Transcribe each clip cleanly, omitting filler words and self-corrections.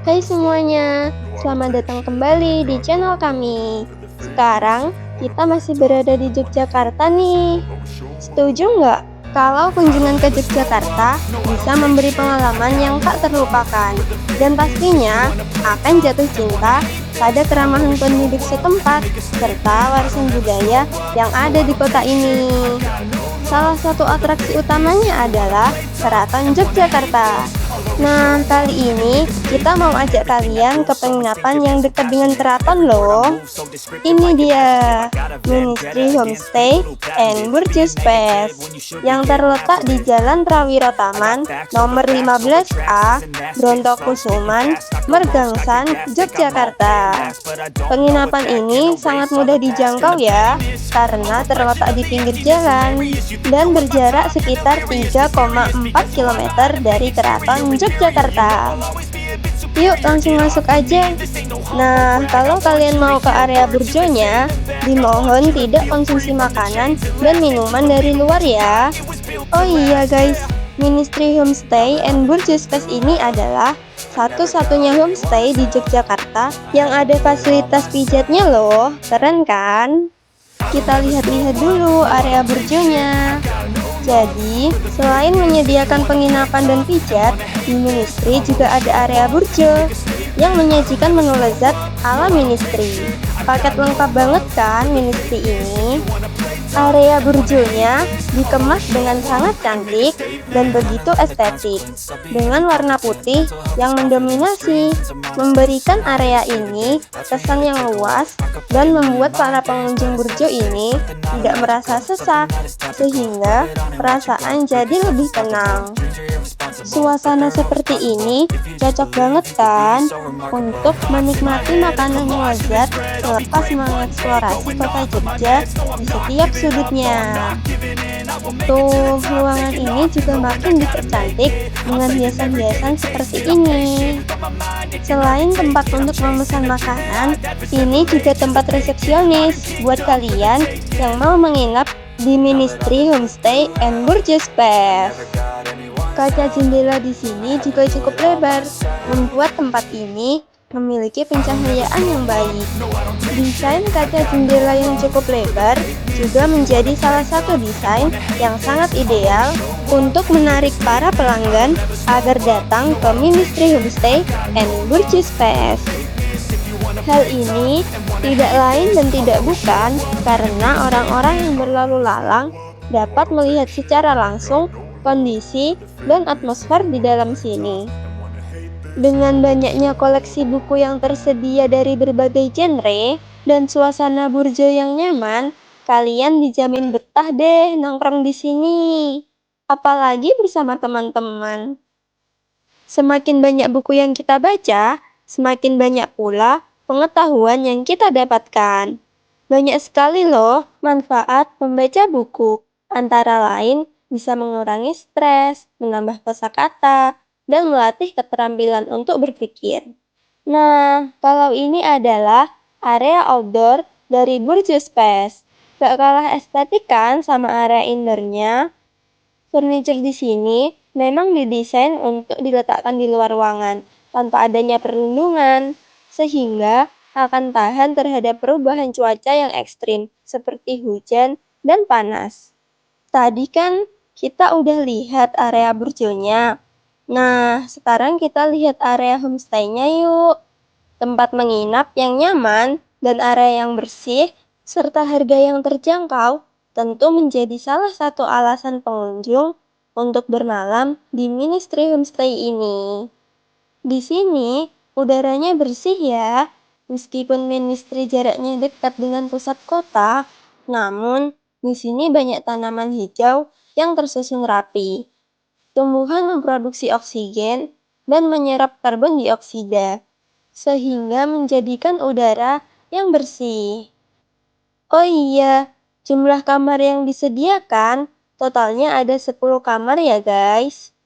Hai semuanya, selamat datang kembali di channel kami. Sekarang kita masih berada di Yogyakarta nih. Setuju nggak kalau kunjungan ke Yogyakarta bisa memberi pengalaman yang tak terlupakan dan pastinya akan jatuh cinta pada keramahan penduduk setempat serta warisan budaya yang ada di kota ini. Salah satu atraksi utamanya adalah Keraton Yogyakarta. Nah, kali ini kita mau ajak kalian ke penginapan yang dekat dengan keraton loh. Ini dia, Ministry Homestay and Burjo Space, yang terletak di Jalan Prawiro Taman, nomor 15A, Brontokusuman, Mergangsan, Yogyakarta. Penginapan ini sangat mudah dijangkau ya, karena terletak di pinggir jalan dan berjarak sekitar 3,4 km dari Keraton Yogyakarta. Yuk langsung masuk aja. Nah, kalau kalian mau ke area burjonya, dimohon tidak konsumsi makanan dan minuman dari luar ya. Oh iya guys, Ministry Homestay and Burjo Space ini adalah satu-satunya homestay di Yogyakarta yang ada fasilitas pijatnya loh. Keren kan? Kita lihat-lihat dulu area burjonya. Jadi, selain menyediakan penginapan dan pijat, di Ministry juga ada area burjo yang menyajikan menu lezat ala Ministry. Paket lengkap banget kan Ministry ini? Area burjonya dikemas dengan sangat cantik dan begitu estetik, dengan warna putih yang mendominasi, memberikan area ini kesan yang luas dan membuat para pengunjung burjo ini tidak merasa sesak, sehingga perasaan jadi lebih tenang. Suasana seperti ini cocok banget kan untuk menikmati makanan yang lezat selepas mengeksplorasi kota Jogja di setiap sudutnya. Tuh, ruangan ini juga makin dipercantik dengan hiasan-hiasan seperti ini. Selain tempat untuk memesan makanan, ini juga tempat resepsionis buat kalian yang mau menginap di Ministry Homestay and Burjo Space. Kaca jendela di sini juga cukup lebar, membuat tempat ini memiliki pencahayaan yang baik. Desain kaca jendela yang cukup lebar juga menjadi salah satu desain yang sangat ideal untuk menarik para pelanggan agar datang ke Ministry Homestay and Burjo Space. Hal ini tidak lain dan tidak bukan karena orang-orang yang berlalu lalang dapat melihat secara langsung kondisi dan atmosfer di dalam sini. Dengan banyaknya koleksi buku yang tersedia dari berbagai genre dan suasana burjo yang nyaman, kalian dijamin betah deh nongkrong di sini. Apalagi bersama teman-teman. Semakin banyak buku yang kita baca, semakin banyak pula pengetahuan yang kita dapatkan. Banyak sekali loh manfaat membaca buku, antara lain bisa mengurangi stres, menambah kosakata, dan melatih keterampilan untuk berpikir. Nah, kalau ini adalah area outdoor dari Burjo Space. Gak kalah estetik kan sama area indoornya? Furniture di sini memang didesain untuk diletakkan di luar ruangan, tanpa adanya perlindungan, sehingga akan tahan terhadap perubahan cuaca yang ekstrim, seperti hujan dan panas. Tadi kan kita udah lihat area burjonya. Nah, sekarang kita lihat area homestay-nya yuk. Tempat menginap yang nyaman dan area yang bersih, serta harga yang terjangkau, tentu menjadi salah satu alasan pengunjung untuk bermalam di Ministry Homestay ini. Di sini, udaranya bersih ya. Meskipun Ministry jaraknya dekat dengan pusat kota, namun di sini banyak tanaman hijau yang tersusun rapi. Tumbuhan memproduksi oksigen dan menyerap karbon dioksida, sehingga menjadikan udara yang bersih. Oh iya, jumlah kamar yang disediakan totalnya ada 10 kamar ya guys.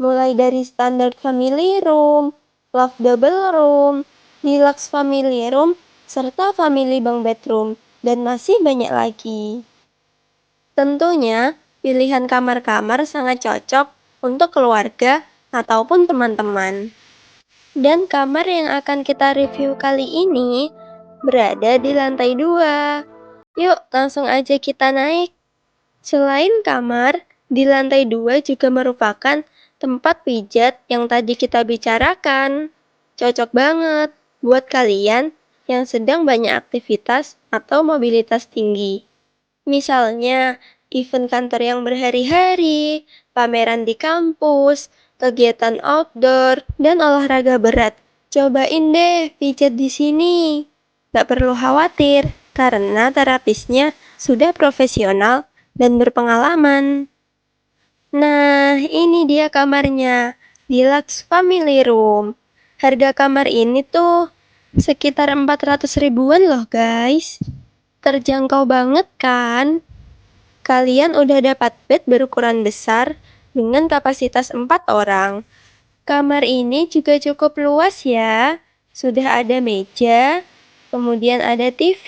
Mulai dari standard family room, love double room, deluxe family room, serta family bunk bedroom, dan masih banyak lagi. Tentunya, pilihan kamar-kamar sangat cocok untuk keluarga ataupun teman-teman. Dan kamar yang akan kita review kali ini berada di lantai 2. Yuk, langsung aja kita naik. Selain kamar, di lantai 2 juga merupakan tempat pijat yang tadi kita bicarakan. Cocok banget buat kalian yang sedang banyak aktivitas atau mobilitas tinggi. Misalnya, event kantor yang berhari-hari, pameran di kampus, kegiatan outdoor, dan olahraga berat. Cobain deh pijat di sini. Gak perlu khawatir, karena terapisnya sudah profesional dan berpengalaman. Nah, ini dia kamarnya, Deluxe Family Room. Harga kamar ini tuh sekitar 400 ribuan loh guys. Terjangkau banget kan? Kalian udah dapat bed berukuran besar dengan kapasitas 4 orang. Kamar ini juga cukup luas ya. Sudah ada meja, kemudian ada TV,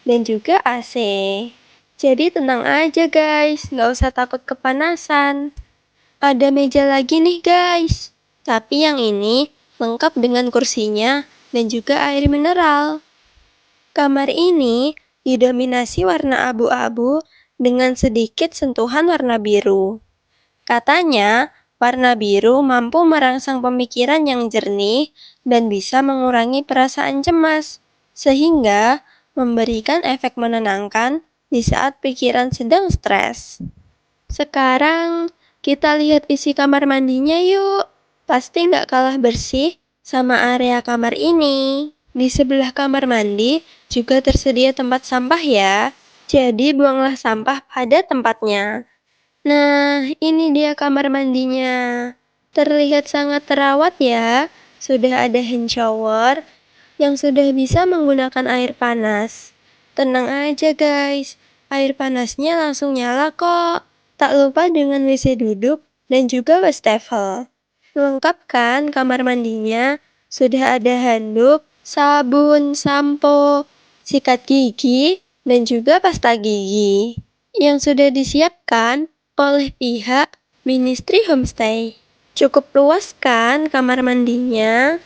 dan juga AC. Jadi tenang aja guys, nggak usah takut kepanasan. Ada meja lagi nih guys, tapi yang ini lengkap dengan kursinya dan juga air mineral. Kamar ini didominasi warna abu-abu dengan sedikit sentuhan warna biru. Katanya, warna biru mampu merangsang pemikiran yang jernih dan bisa mengurangi perasaan cemas, sehingga memberikan efek menenangkan di saat pikiran sedang stres. Sekarang, kita lihat isi kamar mandinya yuk. Pasti nggak kalah bersih sama area kamar ini. Di sebelah kamar mandi juga tersedia tempat sampah ya. Jadi buanglah sampah pada tempatnya. Nah, ini dia kamar mandinya. Terlihat sangat terawat ya. Sudah ada hand shower yang sudah bisa menggunakan air panas. Tenang aja guys, air panasnya langsung nyala kok. Tak lupa dengan WC duduk dan juga wastafel. Lengkap kan kamar mandinya? Sudah ada handuk, sabun, sampo, sikat gigi, dan juga pasta gigi yang sudah disiapkan oleh pihak Ministry Homestay. Cukup luas kan kamar mandinya?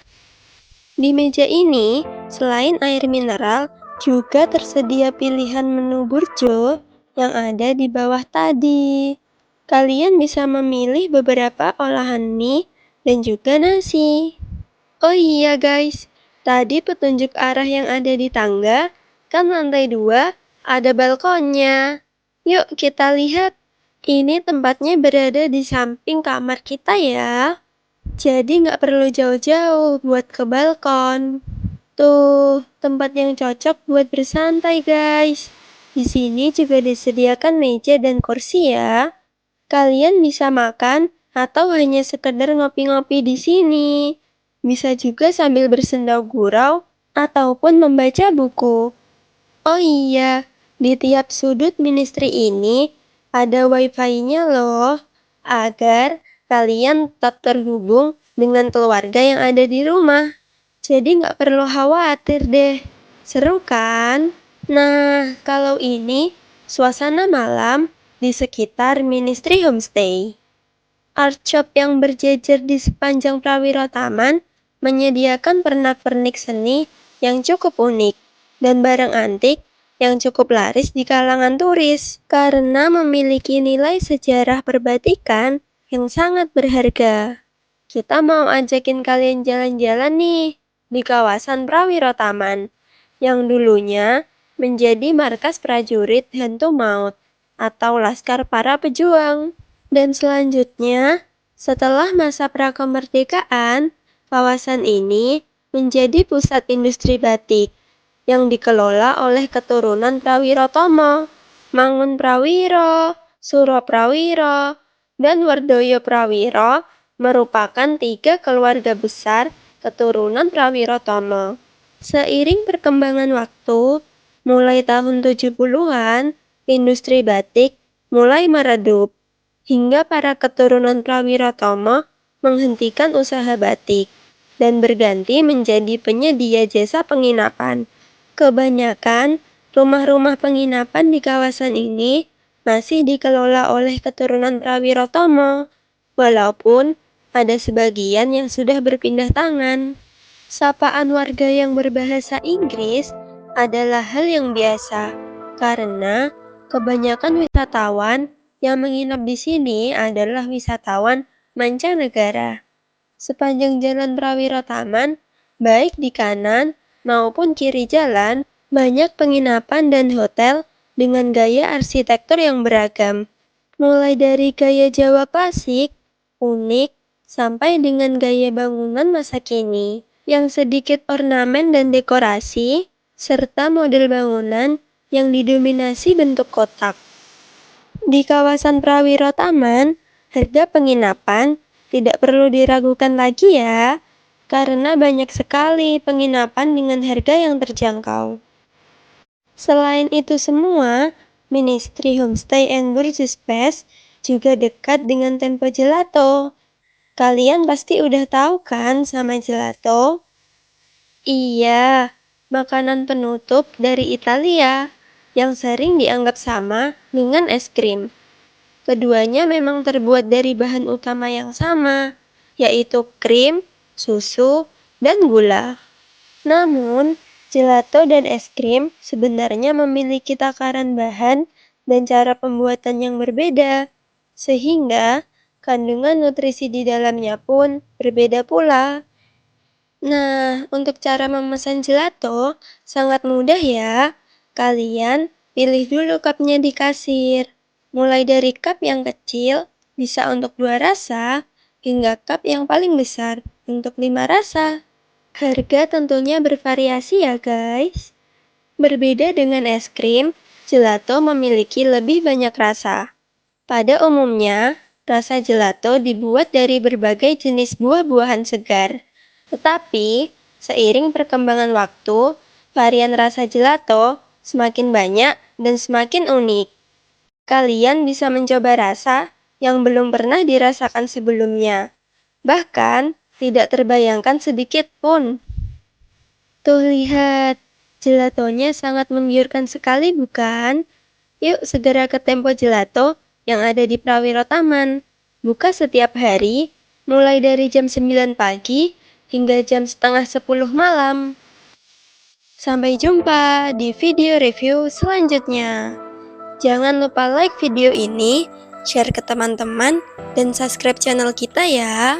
Di meja ini, selain air mineral, juga tersedia pilihan menu burjo yang ada di bawah tadi. Kalian bisa memilih beberapa olahan mie dan juga nasi. Oh iya guys, tadi petunjuk arah yang ada di tangga, kan lantai 2 ada balkonnya. Yuk kita lihat. Ini tempatnya berada di samping kamar kita ya. Jadi nggak perlu jauh-jauh buat ke balkon. Tuh, tempat yang cocok buat bersantai guys. Di sini juga disediakan meja dan kursi ya. Kalian bisa makan atau hanya sekedar ngopi-ngopi di sini. Bisa juga sambil bersenda gurau ataupun membaca buku. Oh iya, di tiap sudut ministry ini ada wifi-nya loh, agar kalian tetap terhubung dengan keluarga yang ada di rumah. Jadi nggak perlu khawatir deh. Seru kan? Nah, kalau ini suasana malam di sekitar Ministry Homestay. Art shop yang berjejer di sepanjang Prawiro Taman menyediakan pernak-pernik seni yang cukup unik dan barang antik yang cukup laris di kalangan turis karena memiliki nilai sejarah perbatikan yang sangat berharga. Kita mau ajakin kalian jalan-jalan nih di kawasan Prawiro Taman yang dulunya menjadi markas prajurit hantu maut atau laskar para pejuang. Dan selanjutnya, setelah masa prakemerdekaan, kawasan ini menjadi pusat industri batik yang dikelola oleh keturunan Prawiro Tomo, Mangun Prawiro, Suro Prawiro, dan Wardoyo Prawiro merupakan 3 keluarga besar keturunan Prawiro Tomo. Seiring perkembangan waktu, mulai tahun 70-an, industri batik mulai meredup, hingga para keturunan Prawiro Tomo menghentikan usaha batik dan berganti menjadi penyedia jasa penginapan. Kebanyakan rumah-rumah penginapan di kawasan ini masih dikelola oleh keturunan Prawiro Tomo, walaupun ada sebagian yang sudah berpindah tangan. Sapaan warga yang berbahasa Inggris adalah hal yang biasa, karena kebanyakan wisatawan yang menginap di sini adalah wisatawan mancanegara. Sepanjang jalan Prawiro Taman, baik di kanan maupun kiri jalan, banyak penginapan dan hotel dengan gaya arsitektur yang beragam. Mulai dari gaya Jawa klasik, unik, sampai dengan gaya bangunan masa kini yang sedikit ornamen dan dekorasi, serta model bangunan yang didominasi bentuk kotak. Di kawasan Prawiro Taman, harga penginapan tidak perlu diragukan lagi ya, karena banyak sekali penginapan dengan harga yang terjangkau. Selain itu semua, Ministry Homestay and Tourist Space juga dekat dengan Tempo Gelato. Kalian pasti udah tahu kan sama gelato? Iya, makanan penutup dari Italia yang sering dianggap sama dengan es krim. Keduanya memang terbuat dari bahan utama yang sama, yaitu krim, susu, dan gula. Namun, gelato dan es krim sebenarnya memiliki takaran bahan dan cara pembuatan yang berbeda, sehingga kandungan nutrisi di dalamnya pun berbeda pula. Nah, untuk cara memesan gelato sangat mudah ya. Kalian pilih dulu cupnya di kasir. Mulai dari cup yang kecil, bisa untuk 2 rasa, hingga cup yang paling besar, untuk 5 rasa. Harga tentunya bervariasi ya guys. Berbeda dengan es krim, gelato memiliki lebih banyak rasa. Pada umumnya, rasa gelato dibuat dari berbagai jenis buah-buahan segar. Tetapi, seiring perkembangan waktu, varian rasa gelato semakin banyak dan semakin unik. Kalian bisa mencoba rasa yang belum pernah dirasakan sebelumnya. Bahkan, tidak terbayangkan sedikit pun. Tuh lihat, gelatonya sangat menggiurkan sekali bukan? Yuk segera ke Tempo Gelato yang ada di Prawiro Taman. Buka setiap hari, mulai dari jam 9 pagi hingga jam setengah 10 malam. Sampai jumpa di video review selanjutnya. Jangan lupa like video ini, share ke teman-teman, dan subscribe channel kita ya.